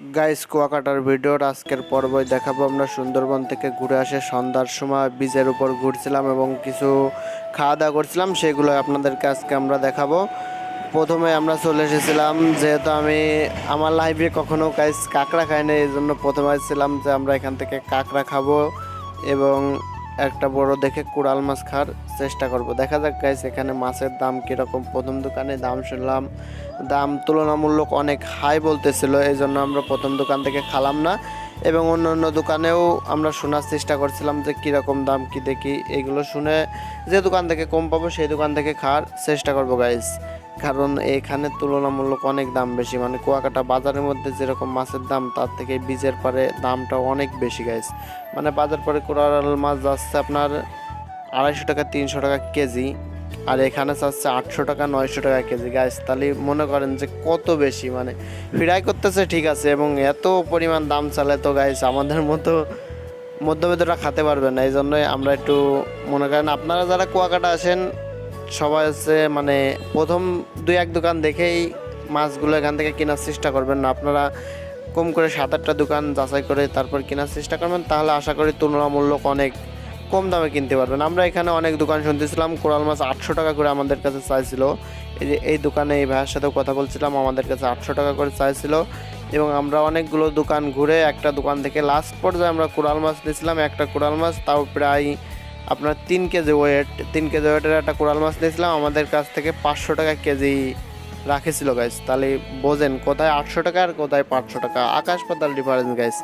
Guys কুয়াকাটার ভিডিওর আজকের পর্বই দেখাবো আমরা সুন্দরবন থেকে ঘুরে আসে সন্ধ্যার সময় বীজের উপর ঘুরছিলাম এবং কিছু খাওয়া দাওয়া করছিলাম, সেগুলো আপনাদেরকে আজকে আমরা দেখাবো। প্রথমে আমরা চলে এসেছিলাম, যেহেতু আমি আমার লাইফে কখনো গাইস কাঁকড়া খাই না, এই জন্য প্রথমে এসেছিলাম যে আমরা এখান থেকে কাঁকড়া খাবো এবং একটা বড় দেখে কুড়াল মাছ খাওয়ার চেষ্টা করব। দেখা যাক গাইস এখানে মাছের দাম কীরকম। প্রথম দোকানে দাম শুনলাম, দাম তুলনামূলক অনেক হাই বলতেছিল, এই জন্য আমরা প্রথম দোকান থেকে খালাম না এবং অন্য অন্য দোকানেও আমরা শোনার চেষ্টা করছিলাম যে কীরকম দাম কি দেখি। এগুলো শুনে যে দোকান থেকে কম পাবো সেই দোকান থেকে খাওয়ার চেষ্টা করবো গাইস, কারণ এখানে তুলনামূলক অনেক দাম বেশি। মানে কুয়াকাটা বাজারের মধ্যে যেরকম মাছের দাম তার থেকে বীজের পরে দামটা অনেক বেশি গাইস। মানে বাজার পরে কোরাল মাছ যাচ্ছে আপনার 250 টাকা 300 টাকা কেজি, আর এখানে চাচ্ছে 800 টাকা 900 টাকা কেজি গাইস। তাহলে মনে করেন যে কত বেশি, মানে ফ্রাই করতেছে ঠিক আছে, এবং এত পরিমাণ দাম চালে তো গাইস আমাদের মতো মধ্যবিত্তরা খেতে পারবে না। এই জন্যই আমরা একটু মনে করেন, আপনারা যারা কুয়াকাটা আসেন সবাই হচ্ছে মানে প্রথম 2-1 দোকান দেখেই মাছগুলো এখান থেকে কেনার চেষ্টা করবেন না, আপনারা কম করে 7-8টা দোকান যাচাই করে তারপর কেনার চেষ্টা করবেন, তাহলে আশা করি তুলনামূলক অনেক কম দামে কিনতে পারবেন। আমরা এখানে অনেক দোকান শুনতেছিলাম কোরাল মাছ 800 টাকা করে আমাদের কাছে চাইছিল। এই যে এই দোকানে এই ভাইয়ের সাথেও কথা বলছিলাম, আমাদের কাছে 800 টাকা করে চাইছিল এবং আমরা অনেকগুলো দোকান ঘুরে একটা দোকান থেকে লাস্ট পর্যায়ে আমরা কোরাল মাছ নিয়েছিলাম। একটা কোরাল মাছ তাও প্রায় আপনার 3 কেজি ওয়েট, 3 কেজি ওয়েটের একটা কোরাল মাছ নিয়েছিলাম, আমাদের কাছ থেকে 500 টাকা কেজি রাখেছিল গাইস। তাহলে বোঝেন কোথায় 800 টাকা আর কোথায় 500 টাকা, আকাশ পাতাল ডিফারেন্স গাইস।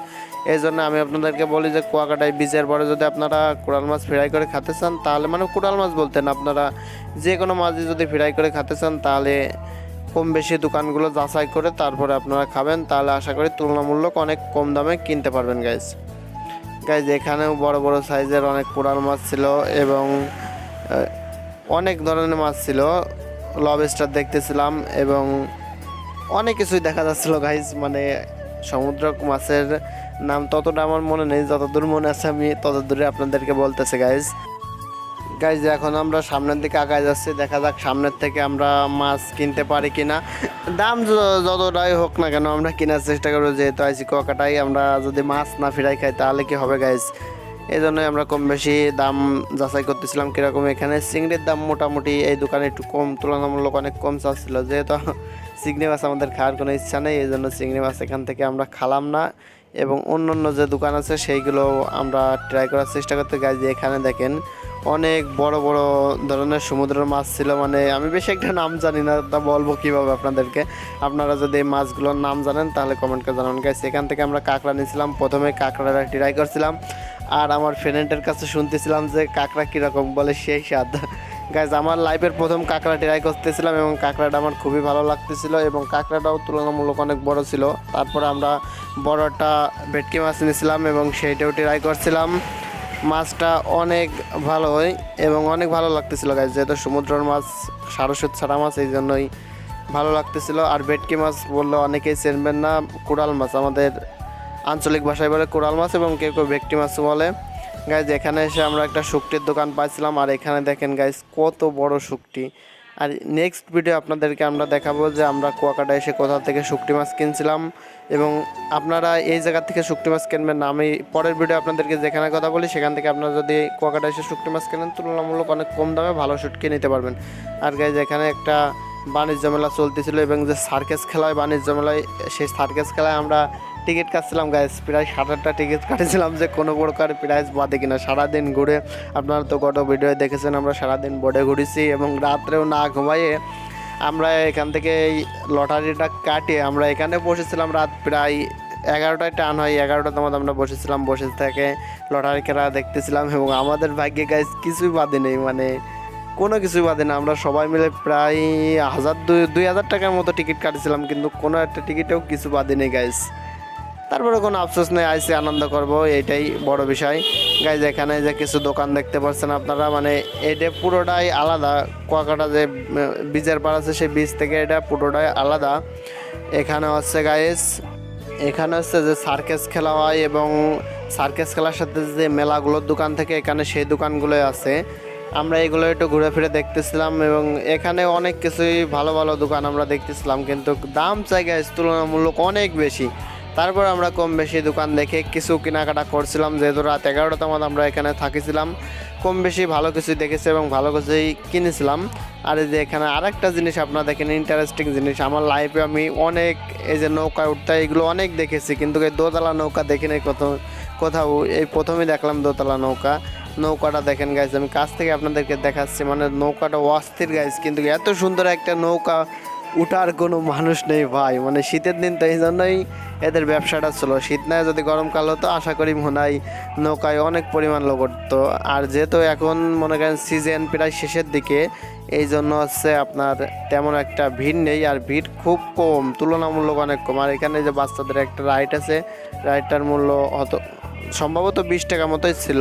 এই জন্য আমি আপনাদেরকে বলি যে কুয়াকাটায় বীজের পরে যদি আপনারা কোরাল মাছ ফ্রাই করে খেতে চান, তাহলে মানে কোরাল মাছ বলতেন আপনারা যে কোনো মাছই যদি ফ্রাই করে খেতে চান, তাহলে কম বেশি দোকানগুলো যাচাই করে তারপরে আপনারা খাবেন, তাহলে আশা করি তুলনামূলক অনেক কম দামে কিনতে পারবেন গাইস। গাইজ এখানেও বড় বড় সাইজের অনেক কোরাল মাছ ছিল এবং অনেক ধরনের মাছ ছিল, লবস্টার দেখতেছিলাম এবং অনেক কিছুই দেখা যাচ্ছিল গাইজ। মানে সমুদ্র মাছের নাম ততটা আমার মনে নেই, যতদূর মনে আছে আমি ততদূরে আপনাদেরকে বলতেছি গাইজ। গাইজ এখন আমরা সামনের দিকে আগায় যাচ্ছি, দেখা যাক সামনের থেকে আমরা মাছ কিনতে পারি কিনা। দাম যতটাই হোক না কেন আমরা কেনার চেষ্টা করবো, যেহেতু আইসি কুয়াকাটাই। আমরা যদি মাছ না ফিরাই খাই তাহলে কি হবে গাইজ, এই জন্যই আমরা কম বেশি দাম যাচাই করতেছিলাম কীরকম। এখানে চিংড়ির দাম মোটামুটি এই দোকানে একটু কম, তুলনামূলক অনেক কম চাচ্ছিল, যেহেতু চিংড়ি মাছ আমাদের খাওয়ার কোনো ইচ্ছা নেই, এই জন্য চিংড়ি মাছ এখান থেকে আমরা খালাম না এবং অন্য অন্য যে দোকান আছে সেইগুলো আমরা ট্রাই করার চেষ্টা করতে। গাইজ এখানে দেখেন অনেক বড় বড় ধরনের সমুদ্রের মাছ ছিল, মানে আমি বেশি একটা নাম জানি না, তা বলবো কীভাবে আপনাদেরকে। আপনারা যদি এই মাছগুলোর নাম জানেন তাহলে কমেন্ট করে জানাবেন গাইস। এখান থেকে আমরা কাঁকড়া নিয়েছিলাম, প্রথমে কাঁকড়াটা ট্রাই করছিলাম আর আমার ফ্রেন্ডের কাছে শুনতেছিলাম যে কাঁকড়া কীরকম, বলে সেই স্বাদ। গাইজ আমার লাইফের প্রথম কাঁকড়া ট্রাই করতেছিলাম এবং কাঁকড়াটা আমার খুবই ভালো লাগতেছিল এবং কাঁকড়াটাও তুলনামূলক অনেক বড় ছিল। তারপরে আমরা বড় একটা ভেটকি মাছ নিয়েছিলাম এবং সেইটাও ট্রাই করছিলাম। মাছটা অনেক ভালো হয় এবং অনেক ভালো লাগতেছিল গাইজ, যেহেতু সমুদ্রের মাছ সারস্বত ছাড়া মাছ, এই জন্যই ভালো লাগতেছিল। আর ভেটকি মাছ বললে অনেকেই চেনবেন না, কোরাল মাছ আমাদের আঞ্চলিক ভাষায় বলে কোরাল মাছ এবং কেউ কেউ ভেটকি মাছ বলে। গাইজ এখানে এসে আমরা একটা শুকটির দোকান পাইছিলাম, আর এখানে দেখেন গাইজ কত বড় শুকটি। আর নেক্সট ভিডিও আপনাদেরকে আমরা দেখাবো যে আমরা কুয়াকাটা এসে কোথা থেকে শুকটি মাছ কিনছিলাম এবং আপনারা এই জায়গা থেকে শুকটি মাছ কিনবেন না। আমি পরের ভিডিও আপনাদেরকে যেখানে কথা বলি সেখান থেকে আপনারা যদি কুয়াকাটা এসে শুকটি মাছ কেনেন তুলনামূলক অনেক কম দামে ভালো শুটকি নিতে পারবেন। আর গাইজ এখানে একটা বাণিজ্য মেলা চলতেছিল এবং যে সার্কাস খেলা হয় বাণিজ্য মেলায়, সেই সার্কাস খেলায় আমরা টিকিট কাটছিলাম গাইজ, প্রায় 7-8টা টিকিট কাটেছিলাম যে কোনো প্রকার প্রাইজ বাদে কিনা। সারাদিন ঘুরে, আপনারা তো গত ভিডিও দেখেছেন আমরা সারাদিন বোর্ডে ঘুরেছি এবং রাত্রেও না ঘুমাইয়ে আমরা এখান থেকে এই লটারিটা কাটিয়ে আমরা এখানে বসেছিলাম। রাত প্রায় 11টায় টান হয়, 11টার মধ্যে আমরা বসেছিলাম, বসে থেকে লটারি খেলা দেখতেছিলাম এবং আমাদের ভাগ্যে গাইজ কিছুই বাদে নেই, মানে কোনো কিছুই বাদে না। আমরা সবাই মিলে প্রায় 1000-2000 টাকার মতো টিকিট কাটেছিলাম, কিন্তু কোনো একটা টিকিটেও কিছু বাদে নেই গাইজ। তারপরে কোনো আফসোস নেই, আইসি আনন্দ করব, এইটাই বড় বিষয় গাইজ। এখানে যে কিছু দোকান দেখতে পাচ্ছেন আপনারা, মানে এটা পুরোটাই আলাদা। কুয়াকাটা যে বীজের পাড় আছে সেই বীজ থেকে এটা পুরোটাই আলাদা। এখানে হচ্ছে গাইজ, এখানে হচ্ছে যে সার্কাস খেলা হয় এবং সার্কাস খেলার সাথে যে মেলাগুলোর দোকান থেকে এখানে সেই দোকানগুলোই আছে। আমরা এগুলো একটু ঘুরে ফিরে দেখতেছিলাম এবং এখানে অনেক কিছুই ভালো ভালো দোকান আমরা দেখতেছিলাম, কিন্তু দাম জায়গায় তুলনামূলক অনেক বেশি। তারপর আমরা কম বেশি দোকান দেখে কিছু কেনাকাটা করছিলাম, যেহেতু রাত 11টার মধ্যে আমরা এখানে থাকিছিলাম। কম বেশি ভালো কিছু দেখেছি এবং ভালো কিছুই কিনেছিলাম। আর এই যে এখানে আরেকটা জিনিস আপনারা দেখেন, ইন্টারেস্টিং জিনিস, আমার লাইফে আমি অনেক এই যে নৌকায় উঠতে এগুলো অনেক দেখেছি, কিন্তু এই দোতলা নৌকা দেখিনি কোথাও এই প্রথমেই দেখলাম দোতলা নৌকাটা দেখেন গাইজ, আমি কাছ থেকে আপনাদেরকে দেখাচ্ছি, মানে নৌকাটা অস্থির গাইজ, কিন্তু এত সুন্দর একটা নৌকা উঠার কোনো মানুষ নেই ভাই। মানে শীতের দিন তো এই জন্যই এদের ব্যবসাটা ছিল, শীত নয় যদি গরমকাল হতো আশা করি মনে হয় নৌকায় অনেক পরিমাণ লোক উঠতো। আর যেহেতু এখন মনে করেন সিজন প্রায় শেষের দিকে, এই জন্য হচ্ছে আপনার তেমন একটা ভিড় নেই, আর ভিড় খুব কম, তুলনামূলক অনেক কম। আর এখানে যে বাচ্চাদের একটা রাইড আছে, রাইডটার মূল্য সম্ভবত 20 টাকা মতোই ছিল।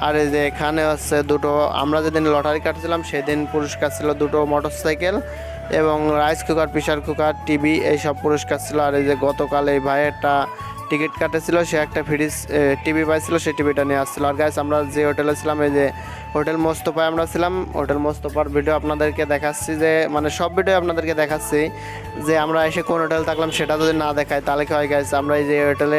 আর এই যে এখানে হচ্ছে দুটো, আমরা যেদিন লটারি কাটছিলাম সেদিন পুরস্কার ছিল দুটো মোটরসাইকেল এবং rice cooker, pressure cooker, TV, এইসব পুরস্কার ছিল। আর এই যে গতকাল এই ভাই একটা টিকিট কাটেছিল, সে একটা ফ্রিজ টিভি পাইছিল, সেই টিভিটা নিয়ে আসছিল। আর গাইস আমরা যে হোটেলে ছিলাম, এই যে হোটেল মোস্তফায় আমরা ছিলাম, হোটেল মোস্তফার ভিডিও আপনাদেরকে দেখাচ্ছি, যে মানে সব ভিডিও আপনাদেরকে দেখাচ্ছি, যে আমরা এসে কোন হোটেল থাকলাম সেটা যদি না দেখায় তাহলে কি হয় গাইস। আমরা এই যে হোটেলে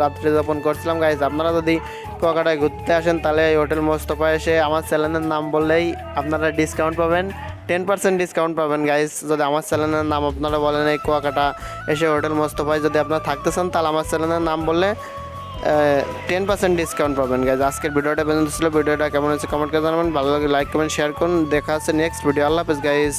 রাত্রে যাপন করছিলাম গাইস। আপনারা যদি কুয়াকাটায় ঘুরতে আসেন তাহলে এই হোটেল মোস্তফা এসে আমার চ্যানেলের নাম বললেই আপনারা ডিসকাউন্ট পাবেন, 10% ডিসকাউন্ট পাবেন গাইস। যদি আমার চ্যানেলের নাম আপনারা বলেন এই কুয়াকাটা এসে হোটেল মোস্তফায় যদি আপনারা থাকতে চান, তাহলে আমার চ্যানেলের নাম বললে 10% ডিসকাউন্ট পাবেন গাইজ। আজকের ভিডিওটা পর্যন্ত ছিল। ভিডিওটা কেমন হয়েছে কমেন্ট করে জানাবেন, ভালো লাগে লাইক কমেন্ট শেয়ার করুন। দেখা হচ্ছে নেক্সট ভিডিও। আল্লাহ হাফেজ গাইজ।